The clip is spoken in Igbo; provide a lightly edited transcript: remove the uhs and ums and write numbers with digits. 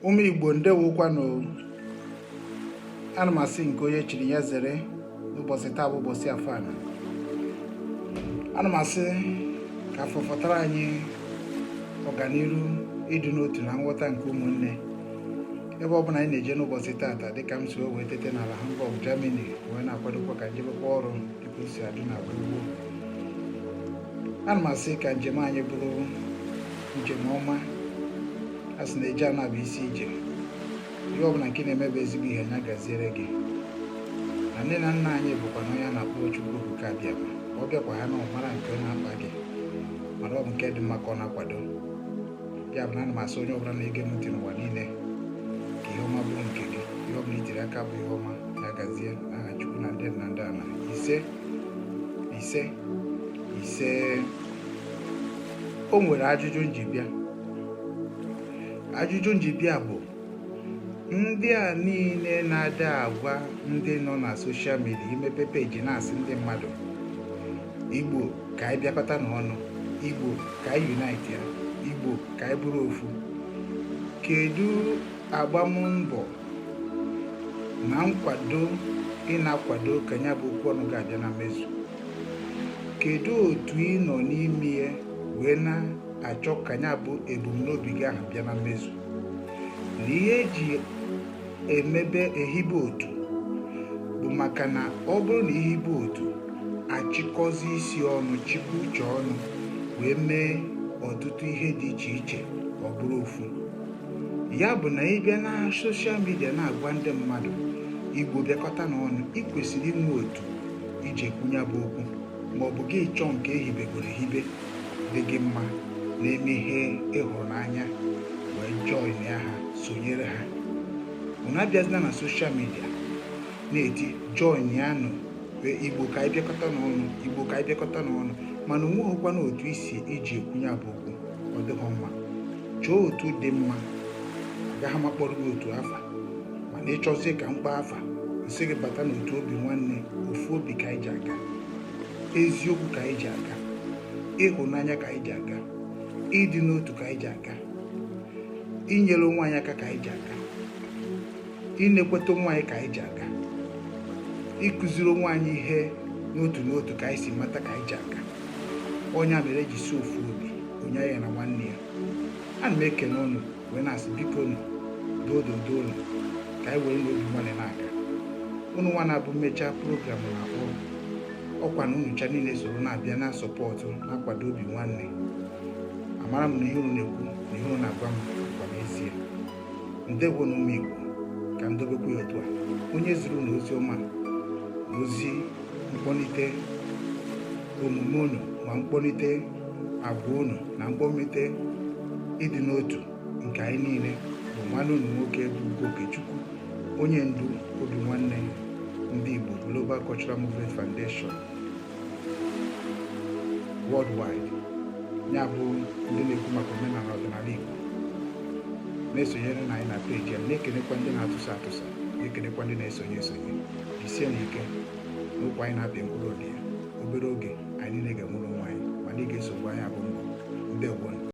Ụmụ Igbo ndewokwanụ. Ana m asị nke onye chiri ya zere n'ụbọchị taa bụ ụbọchị Afana. Ana m asị ka afọ fọtara anyị ọganiru, ịdị n'otu na nghọta nke ụmụnne ebe ọ bụla anyị na-eje n'ụbọchị taata, dịka m si wee tete n'ala Hamburg, Germany, wee na-akwadokwa ka njebekwa ọrụ dịka o si adị na gboo. Ana m asị ka njem anyị bụrụ njem ọma. A sị na eje ana bụ isi ije. Ihe ọbụla nke na-emebe ezigbo ihe anya gaziere gị. Na nne na nna anyị bụkwa na onye a na-akpọ Chukwu Okike Abịama. Ọ bịakwa ha na ọmara nke ọ na-akpa gị, mana ọ bụ nke dị mma ka ọ na-akwado. Ya bụ na ana m asị onye ọbụla na-ege m ntị n'ụwa niile ka ihe ọma bụrụ nke gị. Ihe ọbụla itiri aka bụ ihe ọma, ya gazie n'aha Chukwu na ndị na ndị ana. Ise. O nwere ajụjụ nji bịa. Ajụjụ nji bịa bụ ndị a niile na-ada agwa ndị nọ na soshal midia, imepe peji na-asị ndị mmadụ Igbo ka anyị bịakọta n'ọnụ, Igbo ka anyị unite ya, Igbo ka anyị bụrụ ofu. Kedu agbammbọ na nkwado ị na-akwado ka ya bụ okwu ọnụ ga-abịa na mmezu? Kedu otu ị nọ n'ime ya wee na-achọ ka ya bụ ebumnobi gị ahụ bịa na mmezu? Na ihe eji emebe ehibe otu bụ maka na ọ bụrụ na ihibe otu achịkọzi isi ọnụ, chịkwa uche ọnụ, wee mee ọtụtụ ihe dị iche iche ọ bụrụ ofu. Ya bụ na ị bịa na soshal midia na-agwa ndị mmadụ Igbo bịakọta n'ọnụ, ị kwesịrị inwe otu iji ekwunye bụ okwu, ma ọ bụ gị chọọ nke ehibegoro ehibe dị gị mma, na-eme ihe ịhụrụ n'anya, wee join ya ha, sonyere ha. Unu abịazina na soshal midia na-eti join ya nụ Igbo ka anyị bịakọta n'ọnụ, Igbo ka anyị bịakọta n'ọnụ, mana onweghịkwa na otu isi iji ekwunye bụ okwu. Ọ dịghị mma. Chọọ otu dị mma. Agaghị m akpọrọ gị otu afa, mana ịchọzie ka mkpa afa, nsị gị bata n'otu obi nwanne. Ofu obi ka anyị ji aga, eziokwu ka anyị ji aga, ịhụnanya ka anyị ji aga, ịdị n'otu ka anyị ji aga, inyere onwe anyị aka ka anyị ji aga, inekweta onwe anyị ka anyị ji aga, ịkụziri onwe anyị ihe n'otu n'otu ka anyị si mata ka anyị ji aga. Onye a mere eji si ofu obi, onye ya na nwanne ya. Ana m ekene ụnụ wee na-asị biko nụ dododo ụnụ ka anyị were n'obi nwanne na-aga. Ụnụ nwa na-abụ mmechaa program na-akpọ ọkwa na nnyocha niile soro na-abịa na sọpọtụ na-akwado obi nwanne. Amara m na ihe unu na-ekwu na ihe unu na-agwa m agwa n'ezie. Ndewo na ụmụ Igbo, ka m dobekwa ya otu a. Onye ziri na ozi ọma, ozi mkpọlite omume unu, ma mkpọlite agwa unu, na mkpọlite ịdị n'otu nke anyị niile bụ nwanne unu nwoke bụ Ugo Okechukwu, onye ndu obi nwanne ndị Igbo Global Cultural Movement Foundation Worldwide. Ya bụ ndị na-ekwu maka omenala ọdịnala Igbo. Na-esonyere na anyị na peji ya, na-ekenekwa ndị na-atụsa atụsa, na-ekenekwa ndị na-esonye. Jisie n'ike n'okwu anyị na-apịa mkpụrụ obi ya. Obere oge anyị niile ga-enwere onwe anyị, mana ị ga-esogbu anyị abụ mbọ. Ndewo.